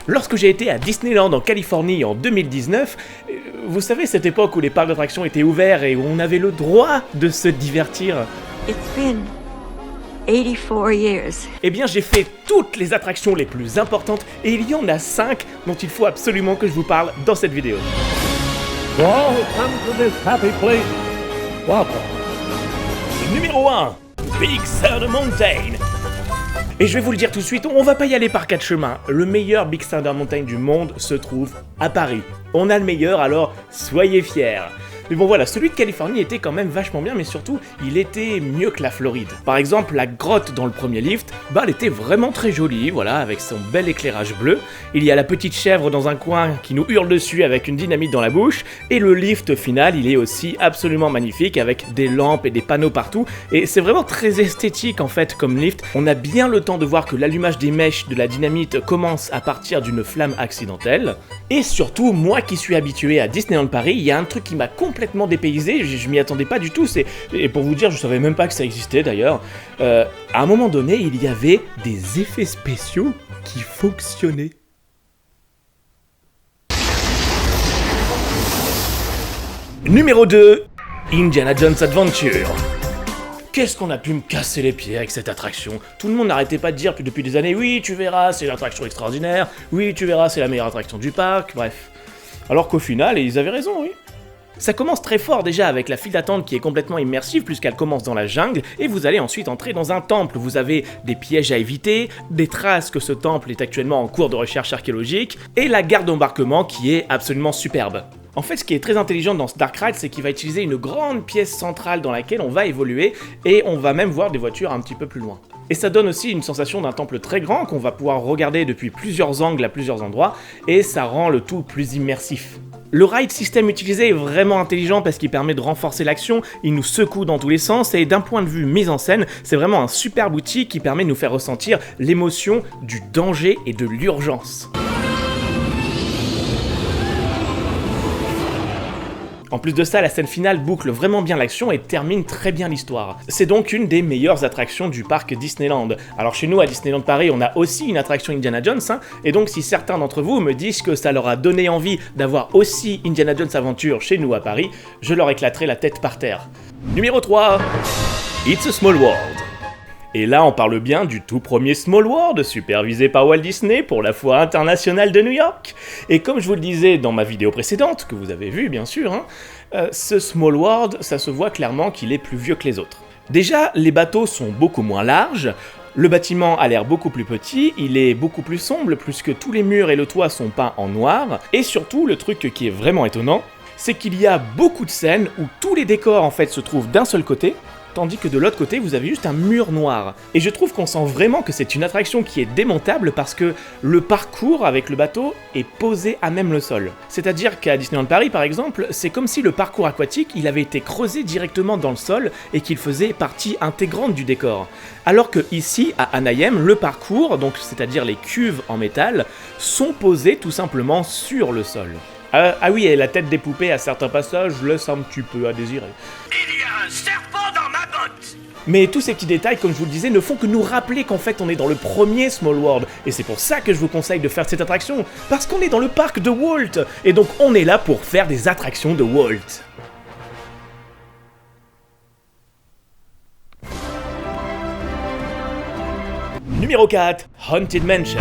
Lorsque j'ai été à Disneyland en Californie en 2019, vous savez cette époque où les parcs d'attractions étaient ouverts et où on avait le droit de se divertir. It's been 84 years. Eh bien j'ai fait toutes les attractions les plus importantes et il y en a 5 dont il faut absolument que je vous parle dans cette vidéo. Welcome to this happy place. Welcome. Numéro 1, Big Thunder Mountain. Et je vais vous le dire tout de suite, on va pas y aller par 4 chemins. Le meilleur Big Thunder Mountain du monde se trouve à Paris. On a le meilleur, alors soyez fiers. Mais bon voilà, celui de Californie était quand même vachement bien, mais surtout, il était mieux que la Floride. Par exemple, la grotte dans le premier lift, elle était vraiment très jolie, voilà, avec son bel éclairage bleu. Il y a la petite chèvre dans un coin qui nous hurle dessus avec une dynamite dans la bouche. Et le lift final, il est aussi absolument magnifique, avec des lampes et des panneaux partout. Et c'est vraiment très esthétique en fait comme lift. On a bien le temps de voir que l'allumage des mèches de la dynamite commence à partir d'une flamme accidentelle. Et surtout, moi qui suis habitué à Disneyland Paris, il y a un truc qui m'a complètement dépaysé, je m'y attendais pas du tout, et pour vous dire, je savais même pas que ça existait d'ailleurs. À un moment donné, il y avait des effets spéciaux qui fonctionnaient. Numéro 2, Indiana Jones Adventure. Qu'est-ce qu'on a pu me casser les pieds avec cette attraction? Tout le monde n'arrêtait pas de dire depuis des années, oui, tu verras, c'est l'attraction extraordinaire, oui, tu verras, c'est la meilleure attraction du parc, bref. Alors qu'au final, ils avaient raison, oui. Ça commence très fort déjà avec la file d'attente qui est complètement immersive puisqu'elle commence dans la jungle et vous allez ensuite entrer dans un temple. Vous avez des pièges à éviter, des traces que ce temple est actuellement en cours de recherche archéologique et la gare d'embarquement qui est absolument superbe. En fait, ce qui est très intelligent dans ce Dark Ride, c'est qu'il va utiliser une grande pièce centrale dans laquelle on va évoluer et on va même voir des voitures un petit peu plus loin. Et ça donne aussi une sensation d'un temple très grand qu'on va pouvoir regarder depuis plusieurs angles à plusieurs endroits et ça rend le tout plus immersif. Le ride system utilisé est vraiment intelligent parce qu'il permet de renforcer l'action, il nous secoue dans tous les sens et d'un point de vue mise en scène, c'est vraiment un superbe outil qui permet de nous faire ressentir l'émotion du danger et de l'urgence. En plus de ça, la scène finale boucle vraiment bien l'action et termine très bien l'histoire. C'est donc une des meilleures attractions du parc Disneyland. Alors chez nous, à Disneyland Paris, on a aussi une attraction Indiana Jones, et donc si certains d'entre vous me disent que ça leur a donné envie d'avoir aussi Indiana Jones Aventure chez nous à Paris, je leur éclaterai la tête par terre. Numéro 3, It's a Small World. Et là, on parle bien du tout premier Small World, supervisé par Walt Disney pour la Foire internationale de New York. Et comme je vous le disais dans ma vidéo précédente, que vous avez vue bien sûr, ce Small World, ça se voit clairement qu'il est plus vieux que les autres. Déjà, les bateaux sont beaucoup moins larges, le bâtiment a l'air beaucoup plus petit, il est beaucoup plus sombre puisque tous les murs et le toit sont peints en noir, et surtout, le truc qui est vraiment étonnant, c'est qu'il y a beaucoup de scènes où tous les décors en fait se trouvent d'un seul côté, tandis que de l'autre côté, vous avez juste un mur noir. Et je trouve qu'on sent vraiment que c'est une attraction qui est démontable parce que le parcours avec le bateau est posé à même le sol. C'est-à-dire qu'à Disneyland Paris, par exemple, c'est comme si le parcours aquatique, il avait été creusé directement dans le sol et qu'il faisait partie intégrante du décor. Alors que ici, à Anaheim, le parcours, donc c'est-à-dire les cuves en métal, sont posées tout simplement sur le sol. Ah oui, et la tête des poupées à certains passages laisse un petit peu à désirer. Il y a un serpent dans ma botte! Mais tous ces petits détails, comme je vous le disais, ne font que nous rappeler qu'en fait on est dans le premier Small World. Et c'est pour ça que je vous conseille de faire cette attraction. Parce qu'on est dans le parc de Walt. Et donc on est là pour faire des attractions de Walt. Numéro 4, Haunted Mansion.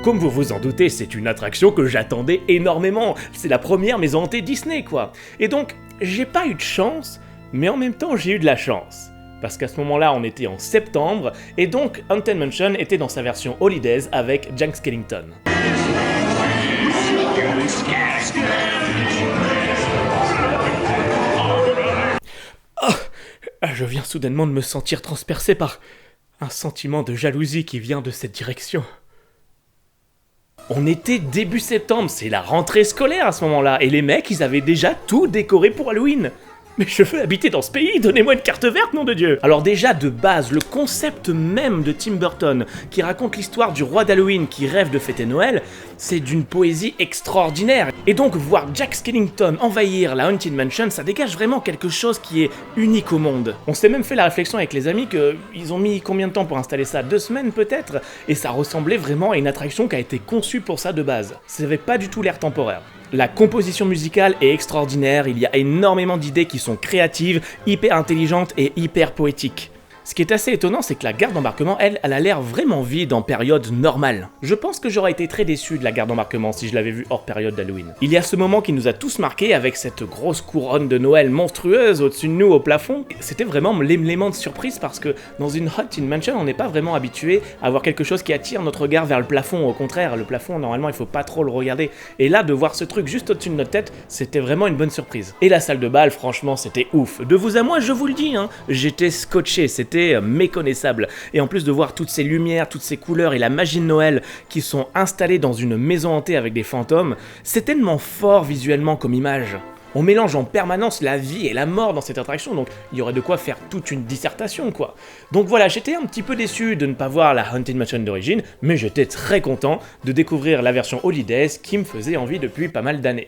Comme vous vous en doutez, c'est une attraction que j'attendais énormément. C'est la première maison hantée Disney, quoi. Et donc, j'ai pas eu de chance, mais en même temps, j'ai eu de la chance. Parce qu'à ce moment-là, on était en septembre, et donc Haunted Mansion était dans sa version Holidays avec Jack Skellington. Oh, je viens soudainement de me sentir transpercé par un sentiment de jalousie qui vient de cette direction. On était début septembre, c'est la rentrée scolaire à ce moment-là, et les mecs, ils avaient déjà tout décoré pour Halloween. Mais je veux habiter dans ce pays, donnez-moi une carte verte, nom de Dieu! Alors déjà, de base, le concept même de Tim Burton, qui raconte l'histoire du roi d'Halloween qui rêve de fêter Noël, c'est d'une poésie extraordinaire. Et donc, voir Jack Skellington envahir la Haunted Mansion, ça dégage vraiment quelque chose qui est unique au monde. On s'est même fait la réflexion avec les amis qu'ils ont mis combien de temps pour installer ça? 2 semaines peut-être? Et ça ressemblait vraiment à une attraction qui a été conçue pour ça de base. Ça n'avait pas du tout l'air temporaire. La composition musicale est extraordinaire, il y a énormément d'idées qui sont créatives, hyper intelligentes et hyper poétiques. Ce qui est assez étonnant, c'est que la gare d'embarquement, elle a l'air vraiment vide en période normale. Je pense que j'aurais été très déçu de la gare d'embarquement si je l'avais vue hors période d'Halloween. Il y a ce moment qui nous a tous marqués avec cette grosse couronne de Noël monstrueuse au-dessus de nous au plafond. C'était vraiment l'élément de surprise parce que dans une Haunted Mansion, on n'est pas vraiment habitué à avoir quelque chose qui attire notre regard vers le plafond. Au contraire, le plafond, normalement, il faut pas trop le regarder. Et là, de voir ce truc juste au-dessus de notre tête, c'était vraiment une bonne surprise. Et la salle de bal, franchement, c'était ouf. De vous à moi, je vous le dis, hein, j'étais scotché, c'était méconnaissable. Et en plus de voir toutes ces lumières, toutes ces couleurs et la magie de Noël qui sont installées dans une maison hantée avec des fantômes, c'est tellement fort visuellement comme image. On mélange en permanence la vie et la mort dans cette attraction, donc il y aurait de quoi faire toute une dissertation, quoi. Donc voilà, j'étais un petit peu déçu de ne pas voir la Haunted Mansion d'origine, mais j'étais très content de découvrir la version Holidays qui me faisait envie depuis pas mal d'années.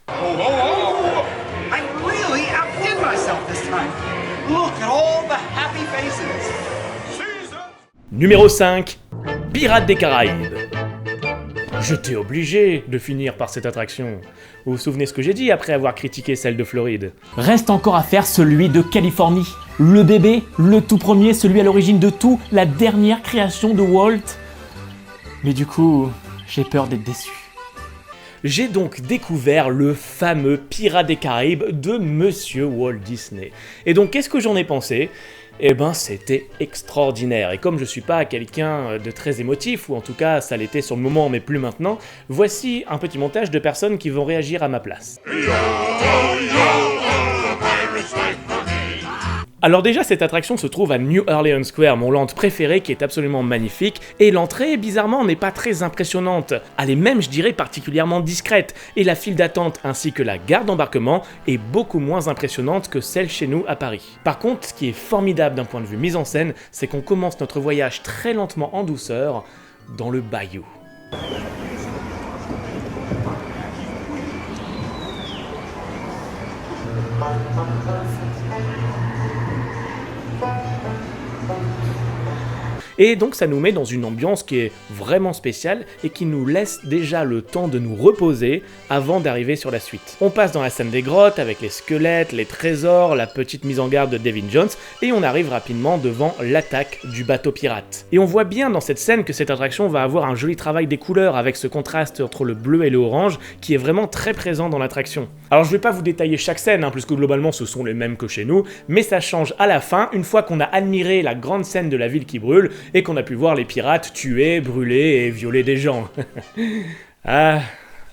I really outdid myself this time. Look at all the happy faces. Numéro 5, Pirates des Caraïbes. J'étais obligé de finir par cette attraction. Vous vous souvenez ce que j'ai dit après avoir critiqué celle de Floride? Reste encore à faire celui de Californie. Le bébé, le tout premier, celui à l'origine de tout, la dernière création de Walt. Mais du coup, j'ai peur d'être déçu. J'ai donc découvert le fameux Pirates des Caraïbes de Monsieur Walt Disney. Et donc, qu'est-ce que j'en ai pensé? Eh ben, c'était extraordinaire. Et comme je suis pas quelqu'un de très émotif, ou en tout cas, ça l'était sur le moment, mais plus maintenant, voici un petit montage de personnes qui vont réagir à ma place. Alors déjà, cette attraction se trouve à New Orleans Square, mon land préféré qui est absolument magnifique, et l'entrée, bizarrement, n'est pas très impressionnante. Elle est même, je dirais, particulièrement discrète, et la file d'attente ainsi que la gare d'embarquement est beaucoup moins impressionnante que celle chez nous à Paris. Par contre, ce qui est formidable d'un point de vue mise en scène, c'est qu'on commence notre voyage très lentement en douceur dans le bayou. Et donc ça nous met dans une ambiance qui est vraiment spéciale et qui nous laisse déjà le temps de nous reposer avant d'arriver sur la suite. On passe dans la scène des grottes avec les squelettes, les trésors, la petite mise en garde de Davy Jones et on arrive rapidement devant l'attaque du bateau pirate. Et on voit bien dans cette scène que cette attraction va avoir un joli travail des couleurs avec ce contraste entre le bleu et le orange qui est vraiment très présent dans l'attraction. Alors je vais pas vous détailler chaque scène puisque globalement ce sont les mêmes que chez nous, mais ça change à la fin une fois qu'on a admiré la grande scène de la ville qui brûle et qu'on a pu voir les pirates tuer, brûler et violer des gens. Ah,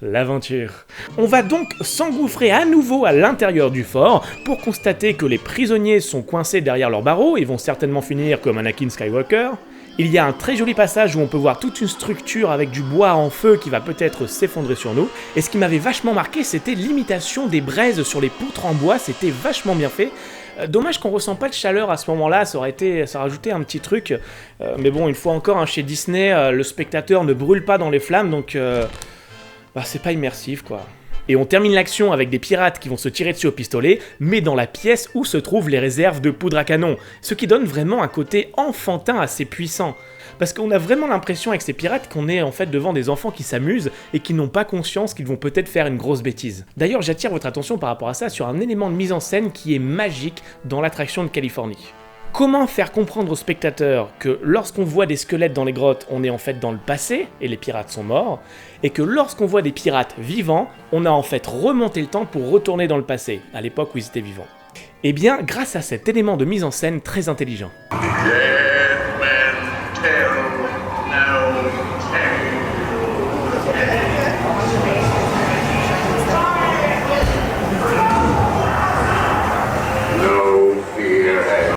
l'aventure. On va donc s'engouffrer à nouveau à l'intérieur du fort pour constater que les prisonniers sont coincés derrière leurs barreaux et vont certainement finir comme Anakin Skywalker. Il y a un très joli passage où on peut voir toute une structure avec du bois en feu qui va peut-être s'effondrer sur nous. Et ce qui m'avait vachement marqué, c'était l'imitation des braises sur les poutres en bois, c'était vachement bien fait. Dommage qu'on ressent pas de chaleur à ce moment-là, ça rajoutait un petit truc. Mais bon, une fois encore, chez Disney, le spectateur ne brûle pas dans les flammes, donc c'est pas immersif, quoi. Et on termine l'action avec des pirates qui vont se tirer dessus au pistolet, mais dans la pièce où se trouvent les réserves de poudre à canon, ce qui donne vraiment un côté enfantin assez puissant. Parce qu'on a vraiment l'impression avec ces pirates qu'on est en fait devant des enfants qui s'amusent et qui n'ont pas conscience qu'ils vont peut-être faire une grosse bêtise. D'ailleurs, j'attire votre attention par rapport à ça sur un élément de mise en scène qui est magique dans l'attraction de Californie. Comment faire comprendre aux spectateurs que lorsqu'on voit des squelettes dans les grottes, on est en fait dans le passé et les pirates sont morts, et que lorsqu'on voit des pirates vivants, on a en fait remonté le temps pour retourner dans le passé, à l'époque où ils étaient vivants. Eh bien, grâce à cet élément de mise en scène très intelligent.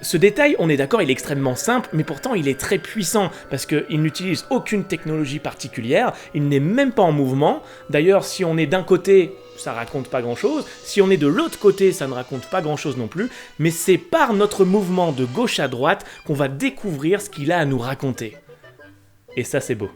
Ce détail, on est d'accord, il est extrêmement simple, mais pourtant il est très puissant, parce qu'il n'utilise aucune technologie particulière, il n'est même pas en mouvement. D'ailleurs, si on est d'un côté, ça raconte pas grand-chose, si on est de l'autre côté, ça ne raconte pas grand-chose non plus, mais c'est par notre mouvement de gauche à droite qu'on va découvrir ce qu'il a à nous raconter. Et ça, c'est beau.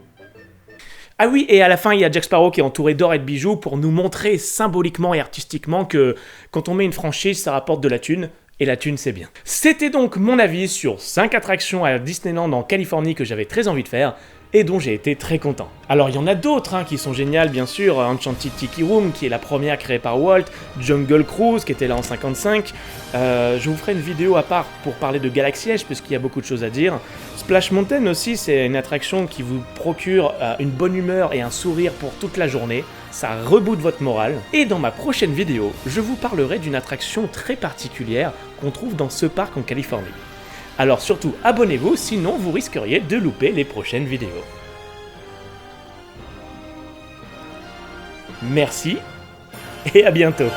Ah oui, et à la fin, il y a Jack Sparrow qui est entouré d'or et de bijoux pour nous montrer symboliquement et artistiquement que quand on met une franchise, ça rapporte de la thune. Et la thune, c'est bien. C'était donc mon avis sur 5 attractions à Disneyland en Californie que j'avais très envie de faire et dont j'ai été très content. Alors il y en a d'autres qui sont géniales bien sûr, Enchanted Tiki Room qui est la première créée par Walt, Jungle Cruise qui était là en 55, je vous ferai une vidéo à part pour parler de Galaxy Edge parce qu'il y a beaucoup de choses à dire. Splash Mountain aussi, c'est une attraction qui vous procure une bonne humeur et un sourire pour toute la journée, ça reboot votre morale. Et dans ma prochaine vidéo, je vous parlerai d'une attraction très particulière qu'on trouve dans ce parc en Californie. Alors surtout abonnez-vous, sinon vous risqueriez de louper les prochaines vidéos. Merci et à bientôt.